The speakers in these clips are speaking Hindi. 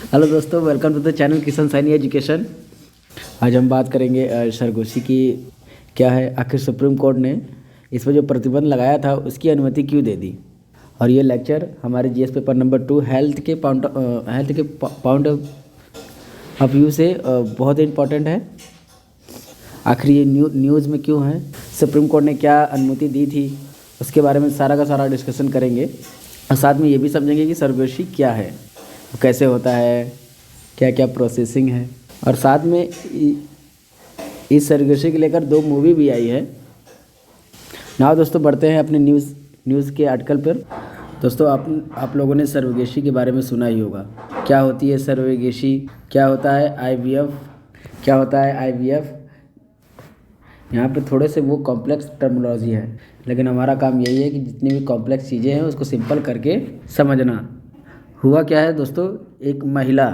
हेलो दोस्तों, welcome to the channel Kishan Saini education. आज हम बात करेंगे सरगोशी की। क्या है, आखिर सुप्रीम कोर्ट ने इस पर जो प्रतिबंध लगाया था उसकी अनुमति क्यों दे दी। और ये लेक्चर हमारे जीएस पेपर नंबर 2 हेल्थ के पॉइंट ऑफ व्यू से बहुत इम्पोर्टेंट है। आखिर ये न्यूज़ में क्यों है, सुप्रीम कोर्ट ने क्या अनुमति दी थी, उसके बारे में सारा का सारा डिस्कशन करेंगे। और साथ में ये भी समझेंगे कि सरगोशी क्या है, कैसे होता है, क्या क्या प्रोसेसिंग है। और साथ में इस सरगोशी को लेकर 2 मूवी भी आई है। ना दोस्तों, बढ़ते हैं अपने न्यूज़ के आर्टिकल पर। दोस्तों, आप लोगों ने सरगोशी के बारे में सुना ही होगा। क्या होती है सरगोशी, क्या होता है आईवीएफ, क्या होता है आईवीएफ। यहाँ पे थोड़े से वो कॉम्प्लेक्स टर्मिनोलॉजी है, लेकिन हमारा काम यही है कि जितनी भी कॉम्प्लेक्स चीज़ें हैं उसको सिंपल करके समझना। हुआ क्या है दोस्तों, एक महिला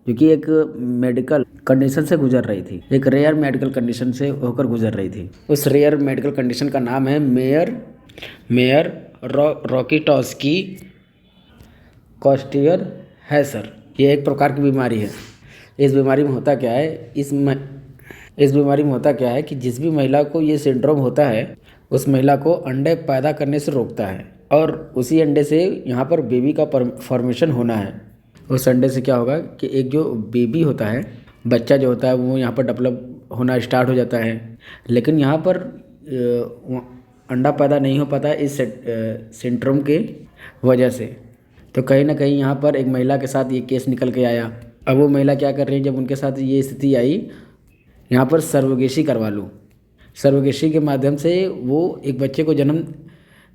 जो कि एक मेडिकल कंडीशन से गुजर रही थी, एक रेयर मेडिकल कंडीशन से होकर गुजर रही थी। उस रेयर मेडिकल कंडीशन का नाम है मेयर रॉकीटॉस्की कॉस्टियर हैसर। ये एक प्रकार की बीमारी है। इस बीमारी में होता क्या है, इस बीमारी में होता क्या है कि जिस भी महिला को ये सिंड्रोम होता है उस महिला को अंडे पैदा करने से रोकता है, और उसी अंडे से यहाँ पर बेबी का फॉर्मेशन होना है। उस अंडे से क्या होगा कि एक जो बेबी होता है, बच्चा जो होता है, वो यहाँ पर डेवलप होना स्टार्ट हो जाता है। लेकिन यहाँ पर अंडा पैदा नहीं हो पाता है इस सिंड्रोम के वजह से। तो कहीं ना कहीं यहाँ पर एक महिला के साथ ये केस निकल के आया। अब वो महिला क्या कर रही है, जब उनके साथ ये स्थिति आई, यहाँ पर सर्वोगेशी करवा लूँ। सर्वोगेशी के माध्यम से वो एक बच्चे को जन्म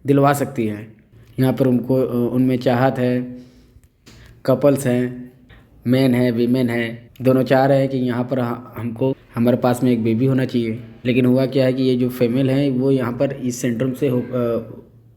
दिलवा सकती हैं। यहाँ पर उनमें चाहत है, कपल्स हैं, मैन है, वीमेन है, दोनों चाह रहे हैं कि यहाँ पर हमारे पास में एक बेबी होना चाहिए। लेकिन हुआ क्या है कि ये जो फीमेल हैं वो यहाँ पर इस सिंड्रोम से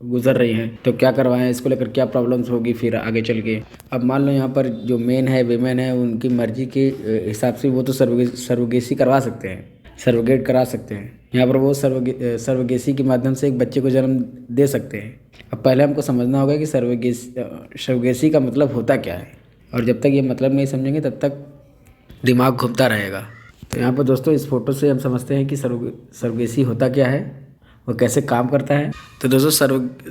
गुजर रही हैं। तो क्या करवाएं, इसको लेकर क्या प्रॉब्लम्स होगी फिर आगे चल के। अब मान लो यहाँ पर जो मेन है, वीमेन है, उनकी मर्जी के हिसाब से वो तो सर्वोगेसी करवा सकते हैं, सर्वोगेट करा सकते हैं। यहाँ पर वो सर्वोगेसी के माध्यम से एक बच्चे को जन्म दे सकते हैं। अब पहले हमको समझना होगा कि सर्वोगेसी का मतलब होता क्या है, और जब तक ये मतलब नहीं समझेंगे तब तक दिमाग घूमता रहेगा। तो यहाँ पर दोस्तों इस फोटो से हम समझते हैं कि सर्वोगेसी होता क्या है, वो कैसे काम करता है। तो दोस्तों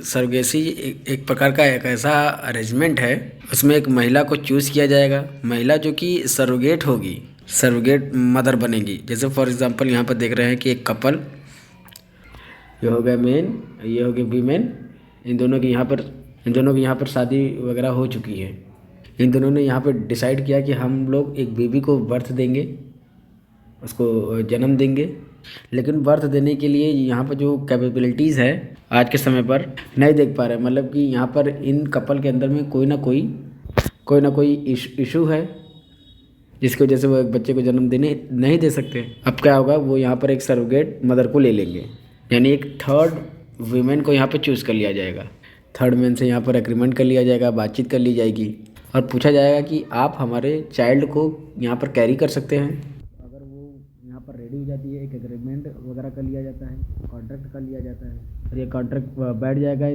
सर्वोगेसी एक प्रकार का एक ऐसा अरेंजमेंट है, उसमें एक महिला को चूज़ किया जाएगा, महिला जो कि सर्वोगेट होगी, सर्वोगेट मदर बनेगी। जैसे फॉर एग्जांपल यहाँ पर देख रहे हैं कि एक कपल, ये हो गया मेन, ये हो गया वीमेन, इन दोनों की यहाँ पर शादी वगैरह हो चुकी है। इन दोनों ने यहाँ पर डिसाइड किया कि हम लोग एक बेबी को बर्थ देंगे, उसको जन्म देंगे। लेकिन बर्थ देने के लिए यहाँ पर जो कैपेबिलिटीज़ है आज के समय पर नहीं देख पा रहे। मतलब कि यहाँ पर इन कपल के अंदर में कोई ना कोई इशू है, जिसकी वजह से वो एक बच्चे को जन्म देने नहीं दे सकते। अब क्या होगा, वो यहाँ पर एक सर्वोगेट मदर को ले लेंगे, यानी एक थर्ड वीमेन को यहाँ पर चूज़ कर लिया जाएगा। थर्ड मैन से यहाँ पर एग्रीमेंट कर लिया जाएगा, बातचीत कर ली जाएगी, और पूछा जाएगा कि आप हमारे चाइल्ड को यहाँ पर कैरी कर सकते हैं। अगर वो यहाँ पर रेडी हो जाती है, एक एग्रीमेंट वगैरह कर लिया जाता है, कॉन्ट्रैक्ट कर लिया जाता है, और ये कॉन्ट्रैक्ट बैठ जाएगा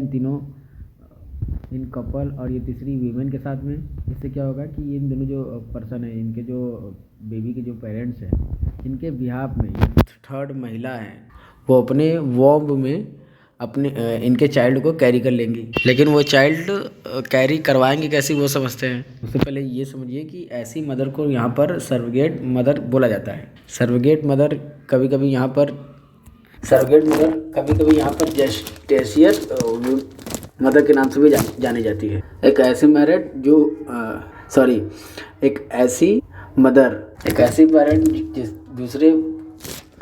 इन कपल और ये तीसरी वीमेन के साथ में। इससे क्या होगा कि इन दोनों जो पर्सन है, इनके जो बेबी के जो पेरेंट्स हैं, इनके बिहाफ में थर्ड महिला है, वो अपने वॉम्ब में अपने इनके चाइल्ड को कैरी कर लेंगी। लेकिन वो चाइल्ड कैरी करवाएंगे कैसे, वो समझते हैं। उससे पहले ये समझिए कि ऐसी मदर को यहाँ पर सर्वोगेट मदर बोला जाता है। सर्वोगेट मदर कभी कभी यहाँ पर जेस्टेशियस मदर के नाम से भी जानी जाती है। एक ऐसी पेरेंट जिस दूसरे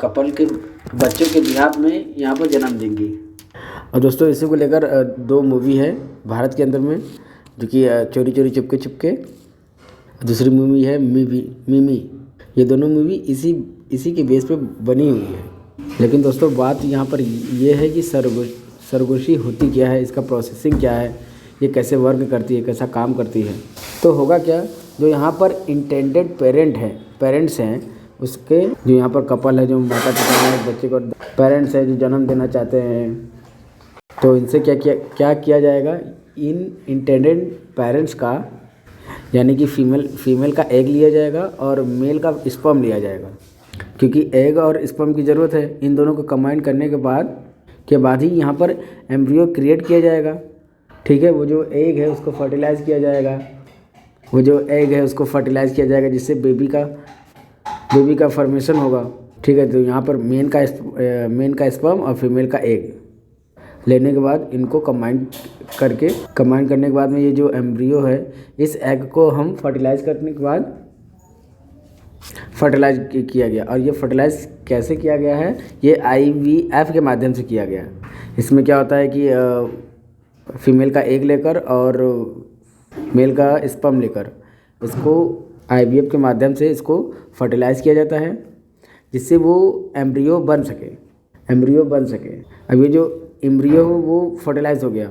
कपल के बच्चों के बिहाफ में यहाँ पर जन्म देंगी। और दोस्तों इसी को लेकर 2 मूवी है भारत के अंदर में, जो कि चोरी चोरी चुपके चुपके, दूसरी मूवी है मिमी। ये दोनों मूवी इसी के बेस पे बनी हुई है। लेकिन दोस्तों बात यहाँ पर ये है कि सरगोशी होती क्या है, इसका प्रोसेसिंग क्या है, ये कैसे वर्क करती है, कैसा काम करती है। तो होगा क्या, जो यहाँ पर इंटेंडेड पेरेंट्स हैं, उसके जो यहाँ पर कपल है, जो माता पिता हैं, बच्चे को पेरेंट्स हैं जो जन्म देना चाहते हैं, तो इनसे क्या किया जाएगा, इन इंटेंडेड पेरेंट्स का यानी कि फीमेल का एग लिया जाएगा और मेल का स्पर्म लिया जाएगा, क्योंकि एग और स्पर्म की ज़रूरत है। इन दोनों को कंबाइन करने के बाद ही यहाँ पर एम्ब्रियो क्रिएट किया जाएगा। ठीक है, वो जो एग है उसको फर्टिलाइज़ किया जाएगा, जिससे बेबी का फॉर्मेशन होगा। ठीक है, तो यहाँ पर मेन का स्पर्म और फीमेल का एग लेने के बाद इनको कंबाइन करने के बाद में ये जो एम्ब्रियो है, इस एग को हम फर्टिलाइज़ करने के बाद फर्टिलाइज किया गया। और ये फर्टिलाइज कैसे किया गया है? ये IVF के माध्यम से किया गया। इसमें क्या होता है कि फीमेल का एग लेकर और मेल का स्पर्म लेकर इसको IVF के माध्यम से इसको फर्टिलाइज़ किया जाता है, जिससे वो एम्ब्रियो बन सके। अब ये जो एम्ब्रियो हो वो फर्टिलाइज़ हो गया।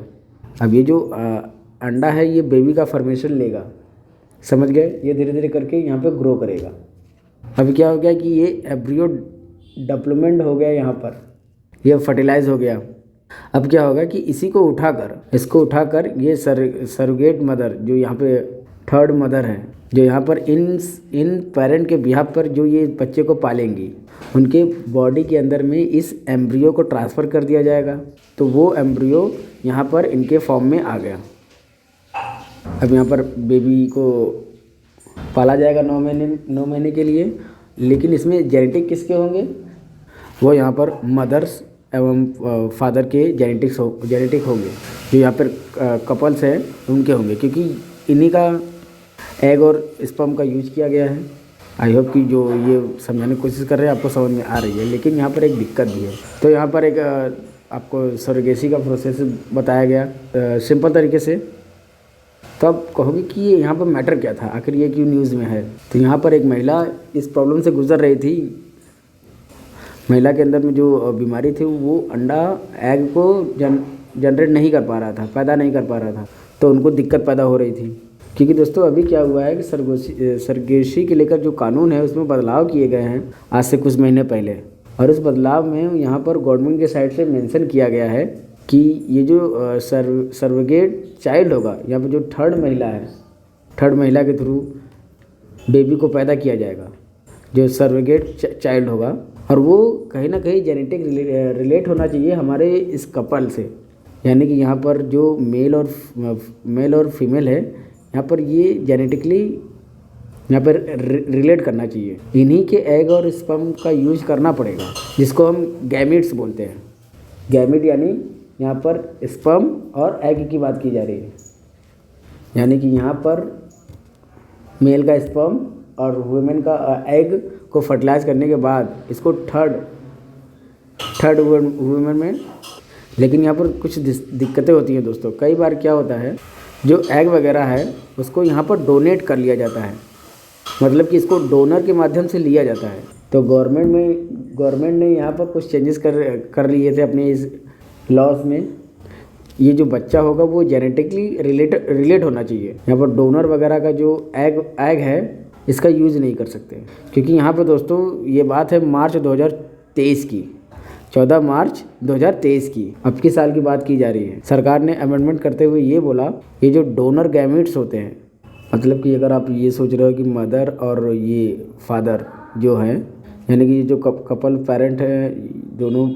अब ये जो अंडा है ये बेबी का फॉर्मेशन लेगा, समझ गए? ये धीरे धीरे करके यहाँ पे ग्रो करेगा। अभी क्या हो गया कि ये एम्ब्रियो डेवलपमेंट हो गया, यहाँ पर ये फर्टिलाइज़ हो गया। अब क्या होगा कि इसको उठाकर ये सरोगेट मदर, जो यहाँ पे थर्ड मदर है, जो यहाँ पर इन पेरेंट के बिहाफ पर जो ये बच्चे को पालेंगी, उनके बॉडी के अंदर में इस एम्ब्रियो को ट्रांसफ़र कर दिया जाएगा। तो वो एम्ब्रियो यहाँ पर इनके फॉर्म में आ गया। अब यहाँ पर बेबी को पाला जाएगा 9 महीने के लिए, लेकिन इसमें जेनेटिक किसके होंगे? वो यहाँ पर मदर्स एवं फादर के जेनेटिक होंगे, जो यहाँ पर कपल्स हैं उनके होंगे, क्योंकि इन्हीं का एग और स्पर्म का यूज किया गया है। आई होप कि जो ये समझाने की कोशिश कर रहे हैं आपको समझ में आ रही है, लेकिन यहाँ पर एक दिक्कत भी है। तो यहाँ पर एक आपको सरोगेसी का प्रोसेस बताया गया सिंपल तरीके से। तो आप कहोगे कि ये यहाँ पर मैटर क्या था, आखिर ये क्यों न्यूज़ में है? तो यहाँ पर एक महिला इस प्रॉब्लम से गुजर रही थी। महिला के अंदर में जो बीमारी थी वो एग को जनरेट नहीं कर पा रहा था, पैदा नहीं कर पा रहा था, तो उनको दिक्कत पैदा हो रही थी। क्योंकि दोस्तों अभी क्या हुआ है कि सरोगेसी के लेकर जो कानून है उसमें बदलाव किए गए हैं आज से कुछ महीने पहले। और उस बदलाव में यहाँ पर गवर्नमेंट के साइड से मेंशन किया गया है कि ये जो सरोगेट चाइल्ड होगा, यहाँ पर जो थर्ड महिला के थ्रू बेबी को पैदा किया जाएगा, जो सरोगेट चाइल्ड होगा, और वो कहीं ना कहीं जेनेटिक रिलेट होना चाहिए हमारे इस कपल से। यानी कि यहाँ पर जो मेल और फीमेल है, यहाँ पर ये जेनेटिकली यहाँ पर रिलेट करना चाहिए। इन्हीं के एग और स्पर्म का यूज करना पड़ेगा, जिसको हम गैमिट्स बोलते हैं। गैमिट यानी यहाँ पर स्पर्म और एग की बात की जा रही है। यानी कि यहाँ पर मेल का स्पर्म और वुमेन का एग को फर्टिलाइज करने के बाद इसको थर्ड वुमेन में। लेकिन यहाँ पर कुछ दिक्कतें होती हैं दोस्तों। कई बार क्या होता है, जो एग वगैरह है उसको यहाँ पर डोनेट कर लिया जाता है, मतलब कि इसको डोनर के माध्यम से लिया जाता है। तो गवर्नमेंट ने यहाँ पर कुछ चेंजेस कर लिए थे अपने इस लॉज में। ये जो बच्चा होगा वो जेनेटिकली रिलेट होना चाहिए। यहाँ पर डोनर वगैरह का जो एग है इसका यूज़ नहीं कर सकते, क्योंकि यहाँ पर दोस्तों ये बात है मार्च 2023 की, 14 मार्च 2023 की, अब की साल की बात की जा रही है। सरकार ने अमेंडमेंट करते हुए ये बोला, ये जो डोनर गैमेट्स होते हैं, मतलब कि अगर आप ये सोच रहे हो कि मदर और ये फादर जो हैं, यानी कि जो कपल पेरेंट हैं, दोनों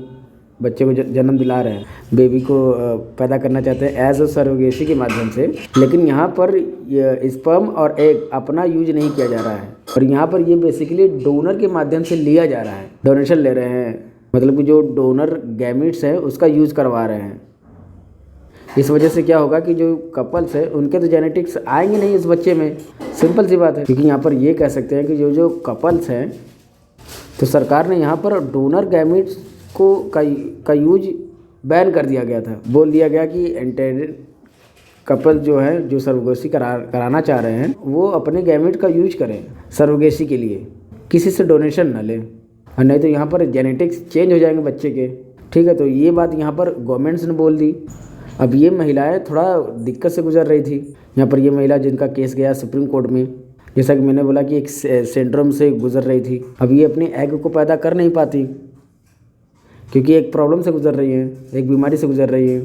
बच्चे को जन्म दिला रहे हैं, बेबी को पैदा करना चाहते हैं एज अ सरोगेसी के माध्यम से, लेकिन यहाँ पर स्पर्म और एग अपना यूज नहीं किया जा रहा है, और यहाँ पर ये बेसिकली डोनर के माध्यम से लिया जा रहा है, डोनेशन ले रहे हैं, मतलब कि जो डोनर गैमेट्स है उसका यूज़ करवा रहे हैं। इस वजह से क्या होगा कि जो कपल्स है उनके तो जेनेटिक्स आएंगे नहीं इस बच्चे में, सिंपल सी बात है। क्योंकि यहाँ पर ये कह सकते हैं कि जो कपल्स हैं, तो सरकार ने यहाँ पर डोनर गैमेट्स का यूज बैन कर दिया गया था। बोल दिया गया कि इंटेंडेड कपल जो है, जो सरोगेसी कराना चाह रहे हैं, वो अपने गैमेट का यूज करें सरोगेसी के लिए, किसी से डोनेशन न लें, और नहीं तो यहाँ पर जेनेटिक्स चेंज हो जाएंगे बच्चे के। ठीक है, तो ये बात यहाँ पर गवर्नमेंट्स ने बोल दी। अब ये महिलाएं थोड़ा दिक्कत से गुजर रही थी। यहाँ पर ये महिला जिनका केस गया सुप्रीम कोर्ट में, जैसा कि मैंने बोला कि एक सिंड्रोम से गुजर रही थी। अब ये अपने एग को पैदा कर नहीं पाती, क्योंकि एक प्रॉब्लम से गुजर रही है, एक बीमारी से गुजर रही है।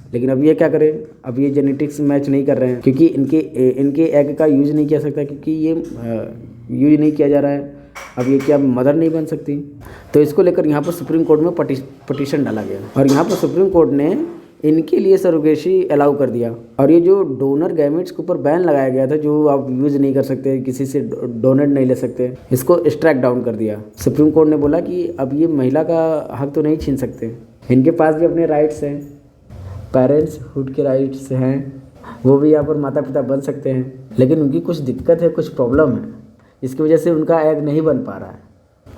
लेकिन अब ये क्या करें, अब ये जेनेटिक्स मैच नहीं कर रहे हैं क्योंकि इनके एग का यूज नहीं किया सकता क्योंकि ये यूज नहीं किया जा रहा है। अब ये क्या मदर नहीं बन सकती, तो इसको लेकर यहाँ पर सुप्रीम कोर्ट में पटिशन डाला गया और यहाँ पर सुप्रीम कोर्ट ने इनके लिए सरोगेसी अलाउ कर दिया। और ये जो डोनर गैमेट्स के ऊपर बैन लगाया गया था, जो आप यूज़ नहीं कर सकते, किसी से डोनेट नहीं ले सकते, इसको स्ट्राइक डाउन कर दिया। सुप्रीम कोर्ट ने बोला कि अब ये महिला का हक तो नहीं छीन सकते, इनके पास भी अपने राइट्स हैं, पेरेंट्सहुड के राइट्स हैं, वो भी यहाँ पर माता पिता बन सकते हैं, लेकिन उनकी कुछ दिक्कत है, कुछ प्रॉब्लम है, इसकी वजह से उनका एग नहीं बन पा रहा है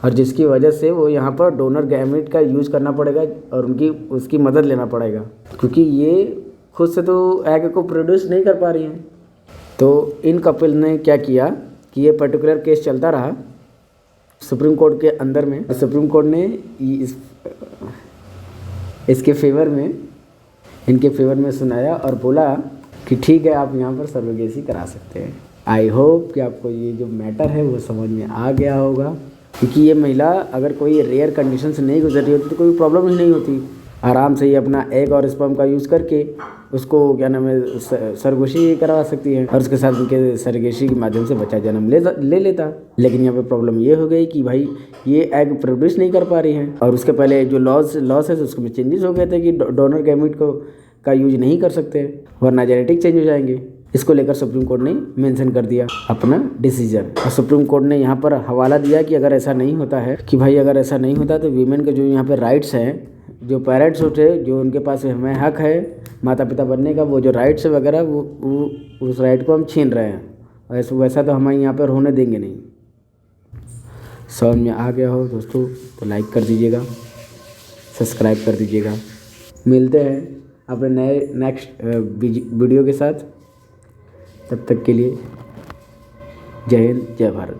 और जिसकी वजह से वो यहाँ पर डोनर गैमेट का यूज़ करना पड़ेगा और उसकी मदद लेना पड़ेगा क्योंकि ये खुद से तो एग को प्रोड्यूस नहीं कर पा रही हैं। तो इन कपिल ने क्या किया कि ये पर्टिकुलर केस चलता रहा सुप्रीम कोर्ट के अंदर में। सुप्रीम कोर्ट ने इसके फेवर में, इनके फेवर में सुनाया और बोला कि ठीक है, आप यहाँ पर सरोगेसी करा सकते हैं। आई होप कि आपको ये जो मैटर है वो समझ में आ गया होगा क्योंकि ये महिला अगर कोई रेयर कंडीशन से नहीं गुजर रही होती तो कोई प्रॉब्लम ही नहीं होती, आराम से ये अपना एग और स्पर्म का यूज़ करके उसको क्या नाम है सरोगेसी करवा सकती है और उसके साथ उनके सरोगेसी के माध्यम से बच्चा जन्म ले लेता। लेकिन यहाँ पे प्रॉब्लम ये हो गई कि भाई ये एग प्रोड्यूस नहीं कर पा रही है और उसके पहले जो लॉस है उसमें चेंजेस हो गए थे कि डोनर गैमेट का यूज नहीं कर सकते वरना जेनेटिक चेंज हो जाएंगे। इसको लेकर सुप्रीम कोर्ट ने मेंशन कर दिया अपना डिसीजन और सुप्रीम कोर्ट ने यहाँ पर हवाला दिया कि अगर ऐसा नहीं होता है कि भाई अगर ऐसा नहीं होता तो वीमेन के जो यहाँ पर राइट्स हैं, जो पेरेंट्सहुड है, जो उनके पास हमें हक है माता पिता बनने का, वो जो राइट्स वगैरह वो उस राइट को हम छीन रहे हैं, वैसा तो हम यहाँ पर होने देंगे नहीं। समझ में आ गया हो दोस्तों तो लाइक कर दीजिएगा, सब्सक्राइब कर दीजिएगा। मिलते हैं अपने नए नेक्स्ट वीडियो के साथ, तब तक के लिए जय हिंद, जय भारत।